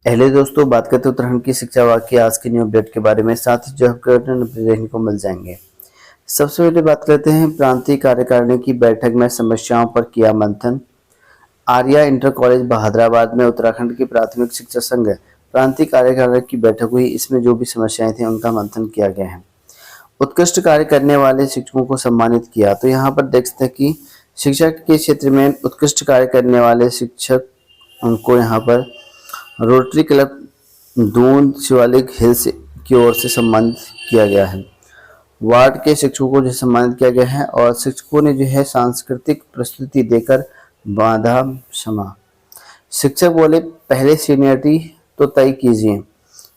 पहले दोस्तों बात करते हैं उत्तराखंड की शिक्षा विभाग की आज की न्यू अपडेट के बारे में, साथ ही जो अपडेट देखने को मिल जाएंगे। सबसे पहले बात करते हैं प्रांतीय कार्यकारिणी की बैठक में समस्याओं पर किया मंथन। आर्या इंटर कॉलेज बहादुराबाद में उत्तराखंड की प्राथमिक शिक्षा संघ प्रांतीय कार्यकारिणी की बैठक हुई। इसमें जो भी समस्याएं थी उनका मंथन किया गया है। उत्कृष्ट कार्य करने वाले शिक्षकों को सम्मानित किया। तो यहाँ पर देख सकते हैं कि शिक्षा के क्षेत्र में उत्कृष्ट कार्य करने वाले शिक्षक उनको यहाँ पर rotary club Doon Shivalik hills की ओर से सम्मानित किया गया है। वार्ड के शिक्षकों को जो सम्मानित किया गया है और शिक्षकों ने जो है सांस्कृतिक प्रस्तुति देकर बांधा क्षमा। शिक्षक बोले पहले सीनियरिटी तो तय कीजिए।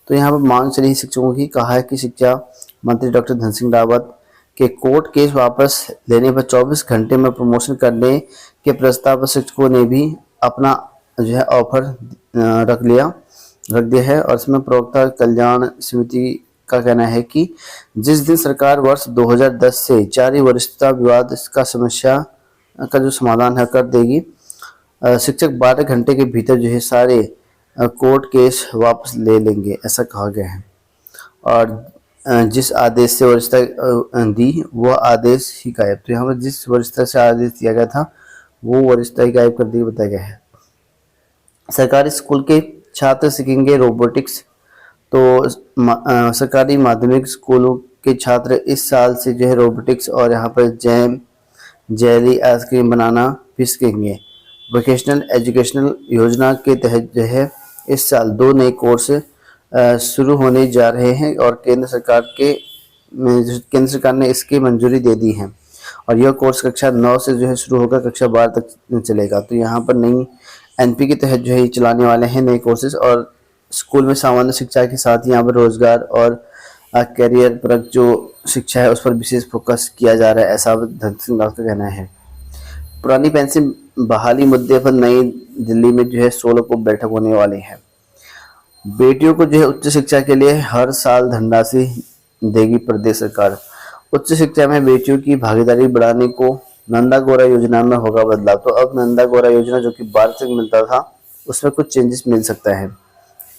तो यहाँ पर मांग चली शिक्षकों की। कहा है कि शिक्षा मंत्री डॉक्टर धन सिंह रावत के कोर्ट केस वापस लेने पर 24 घंटे में प्रमोशन करने के प्रस्ताव पर शिक्षकों ने भी अपना जो है ऑफर रख दिया है। और इसमें प्रवक्ता कल्याण समिति का कहना है कि जिस दिन सरकार वर्ष 2010 से जारी वरिष्ठता विवाद का समस्या का जो समाधान है कर देगी, शिक्षक 12 घंटे के भीतर जो है सारे कोर्ट केस वापस ले लेंगे, ऐसा कहा गया है। और जिस आदेश से वरिष्ठता दी वह आदेश ही गायब। तो यहाँ पर जिस वरिष्ठता से आदेश दिया गया था वो वरिष्ठता ही गायब कर दी बताया गया है। सरकारी स्कूल के छात्र सीखेंगे रोबोटिक्स। तो सरकारी माध्यमिक स्कूलों के छात्र इस साल से जो है रोबोटिक्स और यहाँ पर जैम जेली आइसक्रीम बनाना भी सीखेंगे। वोकेशनल एजुकेशनल योजना के तहत जो है इस साल 2 नए कोर्स शुरू होने जा रहे हैं और केंद्र सरकार ने इसकी मंजूरी दे दी है। और यह कोर्स कक्षा 9 से जो है शुरू होकर कक्षा 12 तक चलेगा। तो यहाँ पर नई एनपी के तहत जो है चलाने वाले हैं नए कोर्सेज। और स्कूल में सामान्य शिक्षा के साथ यहाँ पर रोजगार और करियर परक जो शिक्षा है उस पर विशेष फोकस किया जा रहा है, ऐसा धन सिंह रावत का कहना है। पुरानी पेंशन बहाली मुद्दे पर नई दिल्ली में जो है 16 को बैठक होने वाली है। बेटियों को जो है उच्च शिक्षा के लिए हर साल धनराशि देगी प्रदेश सरकार। उच्च शिक्षा में बेटियों की भागीदारी बढ़ाने को नंदा गौरा योजना में होगा बदलाव। तो अब नंदा गौरा योजना जो कि 12 तक मिलता था उसमें कुछ चेंजेस मिल सकता है।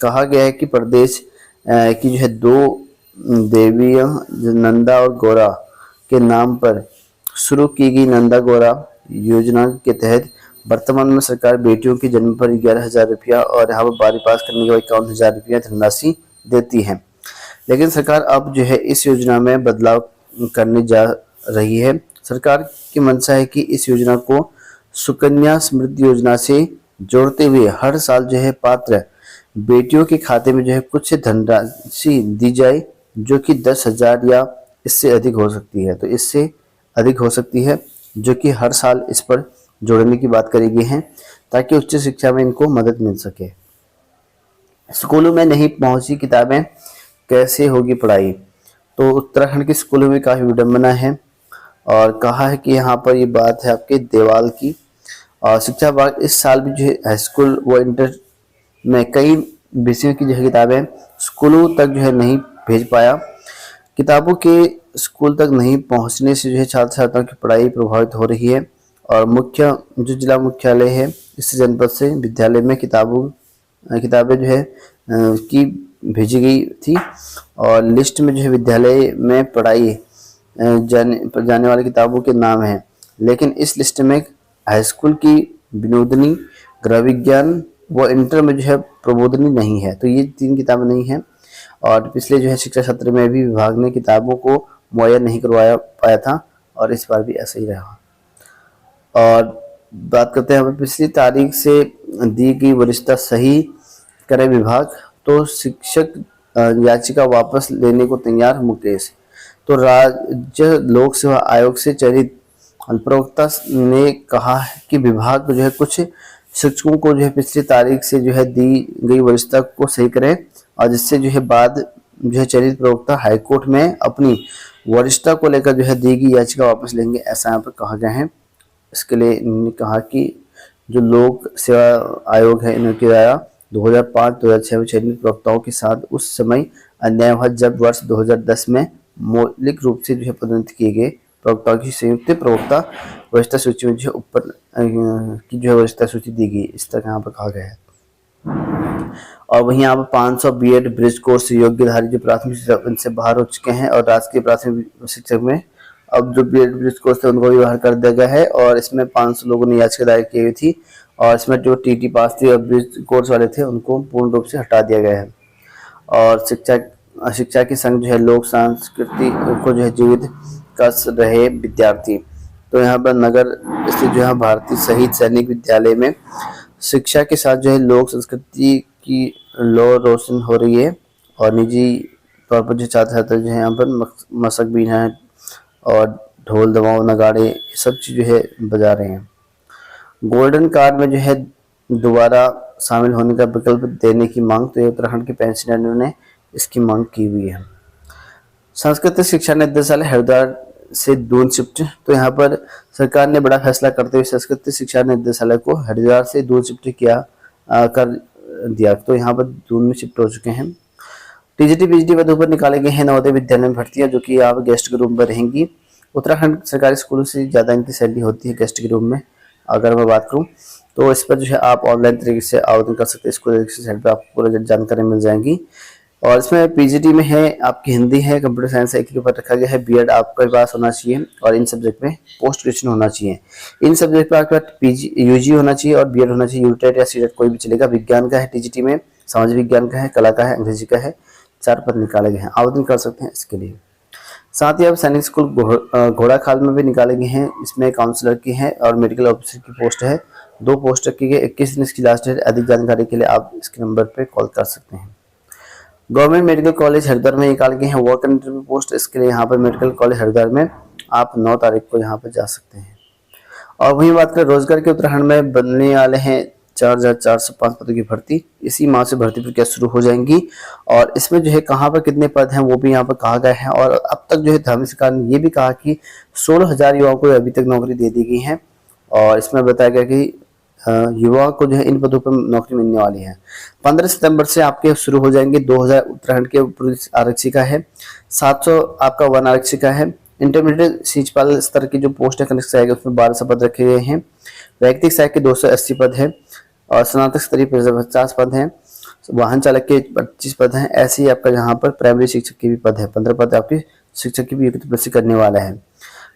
कहा गया है कि प्रदेश की जो है 2 देवियां नंदा और गौरा के नाम पर शुरू की गई नंदा गौरा योजना के तहत वर्तमान में सरकार बेटियों की जन्म पर 11,000 रुपया और यहाँ पर 12वीं पास करने के बाद 51,000 रुपया धनराशि देती है। लेकिन सरकार अब जो है इस योजना में बदलाव करने जा रही है। सरकार की मंशा है कि इस योजना को सुकन्या समृद्धि योजना से जोड़ते हुए हर साल जो है पात्र बेटियों के खाते में जो है कुछ धनराशि दी जाए, जो कि 10,000 या इससे अधिक हो सकती है। तो इससे अधिक हो सकती है जो कि हर साल इस पर जोड़ने की बात करी गई है ताकि उच्च शिक्षा में इनको मदद मिल सके। स्कूलों में नहीं पहुंची किताबें कैसे होगी पढ़ाई। तो उत्तराखंड के स्कूलों में काफ़ी विडम्बना है और कहा है कि यहाँ पर ये बात है आपके देवाल की। और शिक्षा विभाग इस साल भी जो है हाई स्कूल व इंटर में कई विषयों की जो है किताबें स्कूलों तक जो है नहीं भेज पाया। किताबों के स्कूल तक नहीं पहुँचने से जो है छात्र छात्राओं की पढ़ाई प्रभावित हो रही है। और मुख्य जो जिला मुख्यालय है इस जनपद से विद्यालय में किताबें जो है की भेजी गई थी और लिस्ट में जो है विद्यालय में पढ़ाई जाने वाली किताबों के नाम हैं। लेकिन इस लिस्ट में हाई स्कूल की विनोदनी, गृह विज्ञान व इंटर में जो है प्रबोधनी नहीं है। तो ये 3 किताबें नहीं हैं। और पिछले जो है शिक्षा सत्र में भी विभाग ने किताबों को मुहैया नहीं करवाया पाया था और इस बार भी ऐसा ही रहा। और बात करते हैं पिछली तारीख से दी गई वरिष्ठता सही करे विभाग। तो शिक्षक याचिका वापस लेने को तैयार मुकेश। तो राज्य लोक सेवा आयोग से चयनित प्रवक्ता ने कहा कि विभाग जो है कुछ शिक्षकों को जो है पिछली तारीख से जो है दी गई वरिष्ठता को सही करें और जिससे जो है बाद जो है चयनित प्रवक्ता हाईकोर्ट में अपनी वरिष्ठता को लेकर जो है दी गई याचिका वापस लेंगे, ऐसा यहाँ पर कहा गया है। इसके लिए इन्होंने कहा कि जो लोक सेवा आयोग है इनकी राय 2005-2006 में चयनित प्रवक्ताओं के साथ उस समय अन्याय हुआ जब वर्ष 2010 में मौलिक रूप से जो है पदोन्नति किए गए प्रवक्ताओं की संयुक्त प्रवक्ता वरिष्ठता सूची में जो है ऊपर की जो है वरिष्ठता सूची दी गई, इस तरह यहाँ पर कहा गया है। और वहीं यहाँ पर 500 बीएड ब्रिज कोर्स योग्यधारी जो प्राथमिक शिक्षक इनसे बाहर हो चुके हैं, और राजकीय प्राथमिक शिक्षक में अब जो बीएड ब्रिज कोर्स थे उनको भी बाहर कर दिया गया है। और इसमें 500 लोगों ने याचिका दायर की हुई थी, और इसमें जो टीटी पास थी और ब्रिज कोर्स वाले थे उनको पूर्ण रूप से हटा दिया गया है। और शिक्षा की संघ जो है लोक संस्कृति को जो है जीवित कर रहे विद्यार्थी। तो यहाँ पर नगर स्थित जो है भारतीय शहीद सैनिक विद्यालय में शिक्षा के साथ जो है लोक संस्कृति की लौ रोशन हो रही है, और निजी तौर पर जो छात्र छात्रा जो है यहाँ पर मशक बीना है और ढोल दमाव नगाड़े ये सब चीज़ जो है बजा रहे हैं। गोल्डन कार्ड में जो है दोबारा शामिल होने का विकल्प देने की मांग, तो ये उत्तराखंड के पेंशनरों ने इसकी मांग की हुई है। संस्कृत शिक्षा निदेशालय हरिद्वार से दून शिफ्ट, तो यहाँ पर सरकार ने बड़ा फैसला करते हुए संस्कृत शिक्षा निदेशालय को हरिद्वार से दून शिफ्ट कर दिया। तो यहाँ पर दून में शिफ्ट हो चुके हैं। टीजीटी पीजीटी पदों पर निकाले गए हैं नवोदय विद्यालय में भर्तियां, जो कि यहाँ गेस्ट के रूम में रहेंगी। उत्तराखंड सरकारी स्कूलों से ज़्यादा इनकी सैलरी होती है गेस्ट के रूम में। अगर मैं बात करूँ तो इस पर जो है आप ऑनलाइन तरीके से आवेदन कर सकते हैं। स्कूल साइट पर आपको पूरा जानकारी मिल जाएंगी। और इसमें पीजीटी में है आपकी हिंदी है, कंप्यूटर साइंस एक के ऊपर रखा गया है। बीएड आपके पास होना चाहिए, और इन सब्जेक्ट में पोस्ट ग्रेजुएशन होना चाहिए। इन सब्जेक्ट पर आपके पास पीजी यूजी होना चाहिए और बीएड होना चाहिए। यूटेट या सीटेट कोई भी चलेगा। विज्ञान का है टीजीटी में, सामाजिक विज्ञान का है, कला का है, अंग्रेजी का है। 4 पद निकाले गए हैं, आवेदन कर सकते हैं इसके लिए। साथ ही अब सैनिक स्कूल घोड़ाखाल में भी निकाले गए हैं। इसमें काउंसलर की है और मेडिकल ऑफिसर की पोस्ट है। 2 पोस्ट रखी गई। 21 दिन इसकी लास्ट डेट। अधिक जानकारी के लिए आप इसके नंबर पर कॉल कर सकते हैं। गवर्नमेंट मेडिकल कॉलेज हरिद्वार में निकाले गए हैं वर्क इंटरव्यू पोस्ट। इसके लिए यहाँ पर मेडिकल कॉलेज हरिद्वार में आप 9 तारीख को यहाँ पर जा सकते हैं। और वहीं बात करें रोजगार के, उत्तराखंड में बनने वाले हैं 4405 पदों की भर्ती। इसी माह से भर्ती प्रक्रिया शुरू हो जाएंगी, और इसमें जो है कहाँ पर कितने पद हैं वो भी यहाँ पर कहा गया है। और अब तक जो है धार्मिक सरकार ने ये भी कहा कि 16,000 युवाओं को अभी तक नौकरी दे दी गई है। और इसमें बताया गया कि युवाओं को जो है इन पदों पर नौकरी मिलने वाली है। 15 सितंबर से आपके शुरू हो जाएंगे। 2000 उत्तराखंड के पुलिस आरक्षी है, 700 आपका वन आरक्षी है। इंटरमीडिएट शिक्षपाल स्तर की जो पोस्ट है कनिष्ठ सहायक उसमें 1200 पद रखे गए हैं। वैयक्तिक सहायक के 280 पद है, और स्नातक स्तरीय 50 पद हैं। वाहन चालक के 25 पद हैं। ऐसे ही आपका यहाँ पर प्राइमरी शिक्षक की भी पद है, 15 पद आपके शिक्षक की भी प्रस्तुत करने वाला है।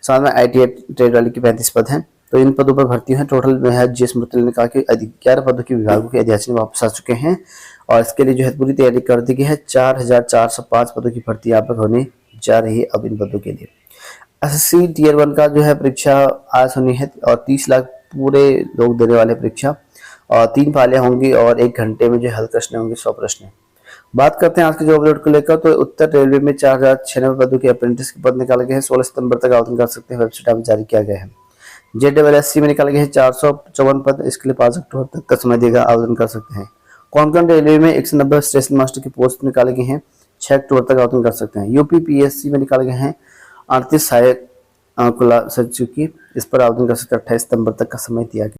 साथ में ITI ट्रेड वाले की 35 पद हैं। तो इन पदों पर भर्ती है। टोटल में है GS मुरतल ने कहा कि 11 पदों के विभागों के अध्यक्ष वापस आ चुके हैं, और इसके लिए जो है पूरी तैयारी कर दी गई है। 4405 पदों की भर्ती यहाँ पर होने जा रही है अब इन पदों के लिए। SSC Tier 1 का जो है परीक्षा आज होनी है, और 30 लाख पूरे लोग देने वाले परीक्षा, और 3 पालियां होंगी, और 1 घंटे में जो हल प्रश्न होंगे 100 प्रश्न। बात करते हैं आज के जॉब अपडेट को लेकर, तो उत्तर रेलवे में 4096 पदों के अप्रेंटिस के पद निकाले गए हैं। 16 सितंबर तक आवेदन कर सकते हैं, वेबसाइट में जारी किया गया है। JSSC में निकाले गए हैं 454 पद। इसके लिए 5 अक्टूबर तक का समय देगा, आवेदन कर सकते हैं। कोंकण रेलवे में 190 स्टेशन मास्टर की पोस्ट निकाले गए हैं। 6 अक्टूबर तक आवेदन कर सकते हैं। UPPSC में निकाले गए हैं 38 सहायक सचिव की, इस पर आवेदन कर सकते हैं। 28 सितंबर तक का समय दिया गया।